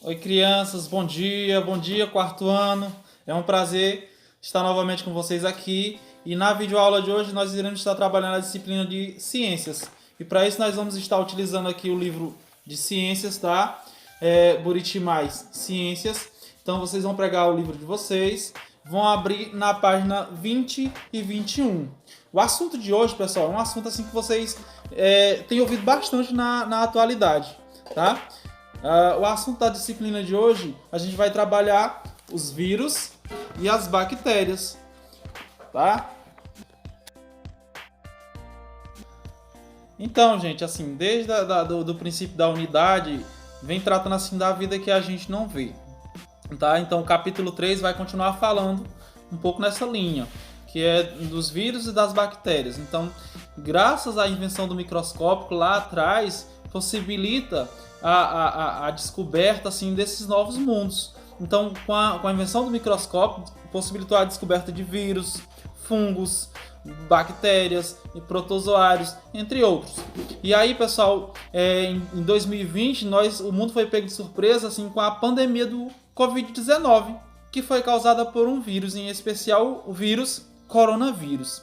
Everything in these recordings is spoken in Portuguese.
Oi, crianças, bom dia, quarto ano. É um prazer estar novamente com vocês aqui. E na videoaula de hoje nós iremos estar trabalhando a disciplina de ciências. E para isso nós vamos estar utilizando aqui o livro de ciências, tá? Buriti Mais Ciências. Então vocês vão pegar o livro de vocês, vão abrir na página 20 e 21. O assunto de hoje, pessoal, é um assunto assim que vocês têm ouvido bastante na atualidade, tá? O assunto da disciplina de hoje, a gente vai trabalhar os vírus e as bactérias, tá? Então, gente, assim, desde do princípio da unidade, vem tratando assim da vida que a gente não vê, tá? Então, o capítulo 3 vai continuar falando um pouco nessa linha, que é dos vírus e das bactérias. Então, graças à invenção do microscópio lá atrás, possibilita a descoberta assim, desses novos mundos. Então, com a invenção do microscópio, possibilitou a descoberta de vírus, fungos, bactérias e protozoários, entre outros. E aí, pessoal, em 2020, o mundo foi pego de surpresa assim, com a pandemia do Covid-19, que foi causada por um vírus, em especial o vírus coronavírus.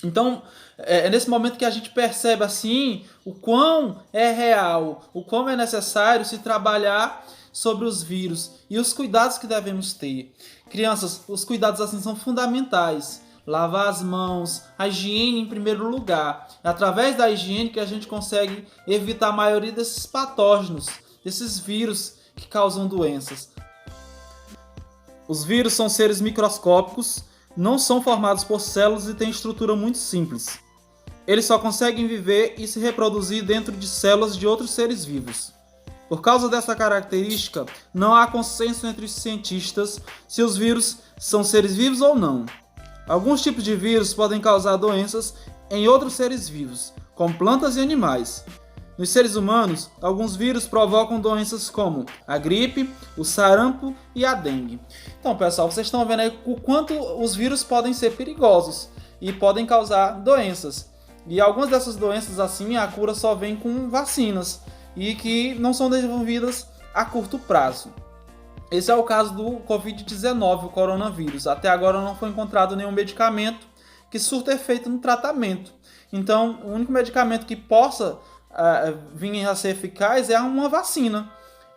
Então, é nesse momento que a gente percebe assim o quão é real, o quão é necessário se trabalhar sobre os vírus e os cuidados que devemos ter. Crianças, os cuidados assim são fundamentais. Lavar as mãos, a higiene em primeiro lugar. É através da higiene que a gente consegue evitar a maioria desses patógenos, desses vírus que causam doenças. Os vírus são seres microscópicos, não são formados por células e têm estrutura muito simples. Eles só conseguem viver e se reproduzir dentro de células de outros seres vivos. Por causa dessa característica, não há consenso entre os cientistas se os vírus são seres vivos ou não. Alguns tipos de vírus podem causar doenças em outros seres vivos, como plantas e animais. Nos seres humanos, alguns vírus provocam doenças como a gripe, o sarampo e a dengue. Então, pessoal, vocês estão vendo aí o quanto os vírus podem ser perigosos e podem causar doenças. E algumas dessas doenças, assim, a cura só vem com vacinas e que não são desenvolvidas a curto prazo. Esse é o caso do Covid-19, o coronavírus. Até agora não foi encontrado nenhum medicamento que surta efeito no tratamento. Então, o único medicamento que possa vir a ser eficaz é uma vacina.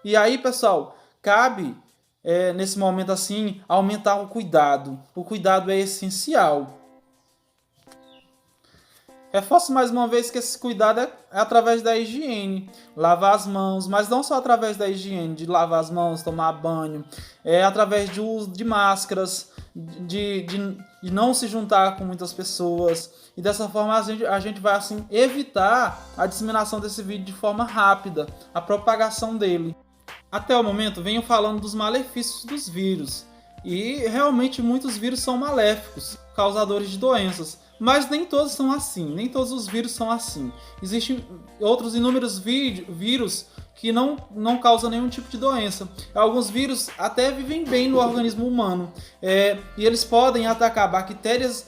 E aí, pessoal, cabe, nesse momento assim, aumentar o cuidado. O cuidado é essencial. Reforço mais uma vez que esse cuidado é através da higiene. Lavar as mãos, mas não só através da higiene, de lavar as mãos, tomar banho. É através de uso de máscaras, de não se juntar com muitas pessoas. E dessa forma a gente vai assim, evitar a disseminação desse vírus de forma rápida, a propagação dele. Até o momento venho falando dos malefícios dos vírus. E realmente muitos vírus são maléficos, causadores de doenças. Mas nem todos são assim, nem todos os vírus são assim. Existem outros inúmeros vírus que não causam nenhum tipo de doença. Alguns vírus até vivem bem no organismo humano. E eles podem atacar bactérias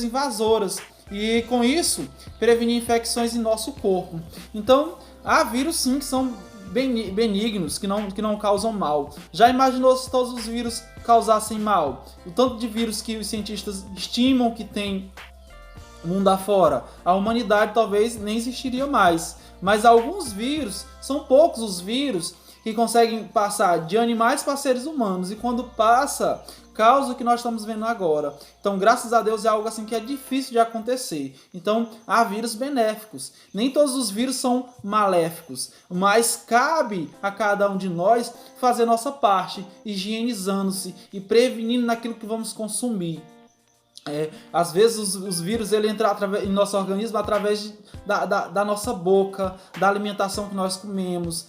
invasoras. E com isso, prevenir infecções em nosso corpo. Então, há vírus sim que são benignos, que não causam mal. Já imaginou se todos os vírus causassem mal? O tanto de vírus que os cientistas estimam que tem mundo afora, a humanidade talvez nem existiria mais. Mas alguns vírus, são poucos os vírus que conseguem passar de animais para seres humanos, e quando passa, causa o que nós estamos vendo agora. Então, graças a Deus, é algo assim que é difícil de acontecer. Então, há vírus benéficos. Nem todos os vírus são maléficos, mas cabe a cada um de nós fazer nossa parte, higienizando-se e prevenindo naquilo que vamos consumir. Às vezes os vírus ele entra em nosso organismo através da nossa boca, da alimentação que nós comemos.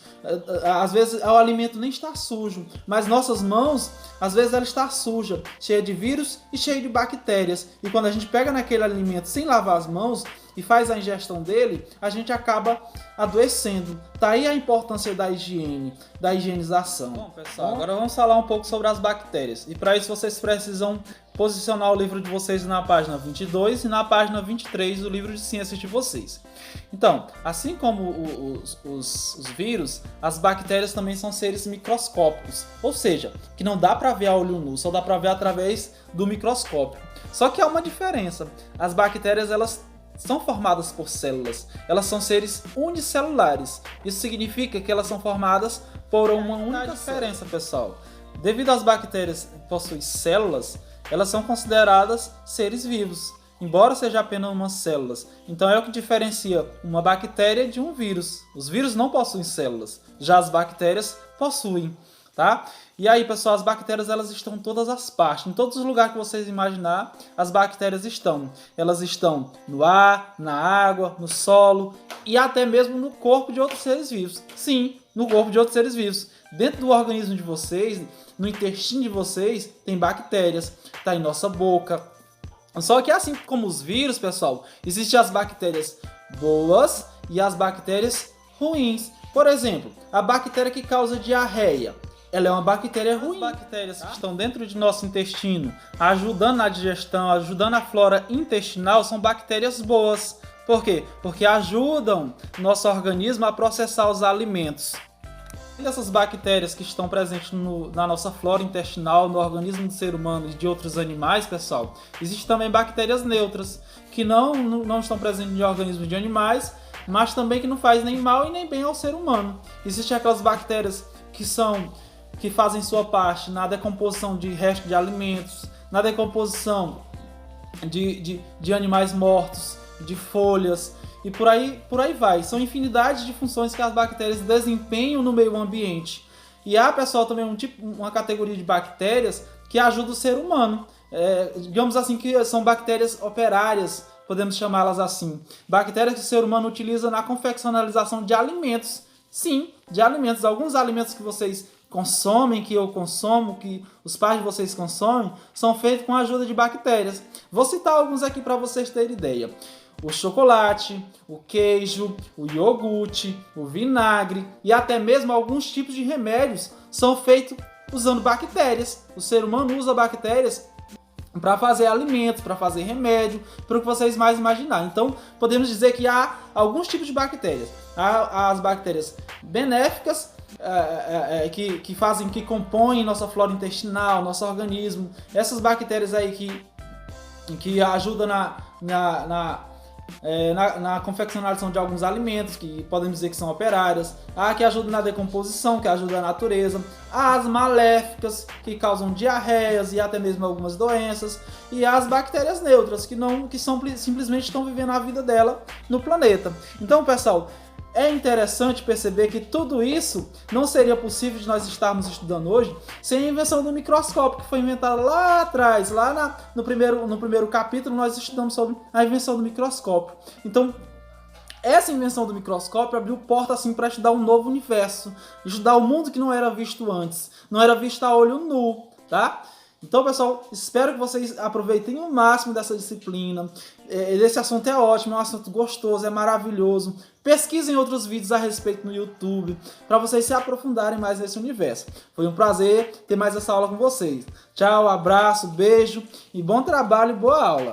Às vezes o alimento nem está sujo, mas nossas mãos, às vezes ela está suja, cheia de vírus e cheia de bactérias. E quando a gente pega naquele alimento sem lavar as mãos, e faz a ingestão dele, a gente acaba adoecendo. Tá aí a importância da higiene, da higienização. Bom, pessoal, agora vamos falar um pouco sobre as bactérias. E para isso vocês precisam posicionar o livro de vocês na página 22 e na página 23 do livro de ciências de vocês. Então, assim como os vírus, as bactérias também são seres microscópicos, ou seja, que não dá para ver a olho nu, só dá para ver através do microscópio. Só que há uma diferença. As bactérias, elas são formadas por células. Elas são seres unicelulares. Isso significa que elas são formadas por uma única diferença, pessoal. Devido às bactérias possuírem células, elas são consideradas seres vivos, embora seja apenas umas células. Então é o que diferencia uma bactéria de um vírus. Os vírus não possuem células, já as bactérias possuem, tá? E aí, pessoal, as bactérias, elas estão em todas as partes, em todos os lugares que vocês imaginar, as bactérias estão. Elas estão no ar, na água, no solo e até mesmo no corpo de outros seres vivos. Sim, no corpo de outros seres vivos. Dentro do organismo de vocês, no intestino de vocês, tem bactérias, tá em nossa boca. Só que assim como os vírus, pessoal, existem as bactérias boas e as bactérias ruins. Por exemplo, a bactéria que causa diarreia, ela é uma bactéria ruim. As bactérias que estão dentro de nosso intestino, ajudando na digestão, ajudando a flora intestinal, são bactérias boas. Por quê? Porque ajudam nosso organismo a processar os alimentos. Essas bactérias que estão presentes na nossa flora intestinal, no organismo do ser humano e de outros animais, pessoal, existem também bactérias neutras, que não estão presentes em organismos de animais, mas também que não faz nem mal e nem bem ao ser humano. Existem aquelas bactérias que fazem sua parte na decomposição de restos de alimentos, na decomposição de animais mortos, de folhas, e por aí vai. São infinidades de funções que as bactérias desempenham no meio ambiente. E há, pessoal, também uma categoria de bactérias que ajuda o ser humano. Digamos assim que são bactérias operárias, podemos chamá-las assim. Bactérias que o ser humano utiliza na confeccionalização de alimentos. Sim, de alimentos. Alguns alimentos que vocês consomem, que eu consumo, que os pais de vocês consomem, são feitos com a ajuda de bactérias. Vou citar alguns aqui para vocês terem ideia. O chocolate, o queijo, o iogurte, o vinagre e até mesmo alguns tipos de remédios são feitos usando bactérias. O ser humano usa bactérias para fazer alimentos, para fazer remédio, para o que vocês mais imaginarem. Então, podemos dizer que há alguns tipos de bactérias. Há as bactérias benéficas, que compõem nossa flora intestinal, nosso organismo. Essas bactérias aí que ajudam na confeccionalização de alguns alimentos, que podemos dizer que são operárias. Há que ajudam na decomposição, que ajuda a natureza. Há as maléficas, que causam diarreias e até mesmo algumas doenças. E há as bactérias neutras, que simplesmente estão vivendo a vida dela no planeta. Então, pessoal, é interessante perceber que tudo isso não seria possível de nós estarmos estudando hoje sem a invenção do microscópio, que foi inventada lá atrás, no primeiro capítulo nós estudamos sobre a invenção do microscópio. Então, essa invenção do microscópio abriu porta assim para estudar um novo universo, estudar o mundo que não era visto antes, não era visto a olho nu, tá? Então, pessoal, espero que vocês aproveitem o máximo dessa disciplina. Esse assunto é ótimo, é um assunto gostoso, é maravilhoso. Pesquisem outros vídeos a respeito no YouTube, para vocês se aprofundarem mais nesse universo. Foi um prazer ter mais essa aula com vocês. Tchau, abraço, beijo e bom trabalho e boa aula!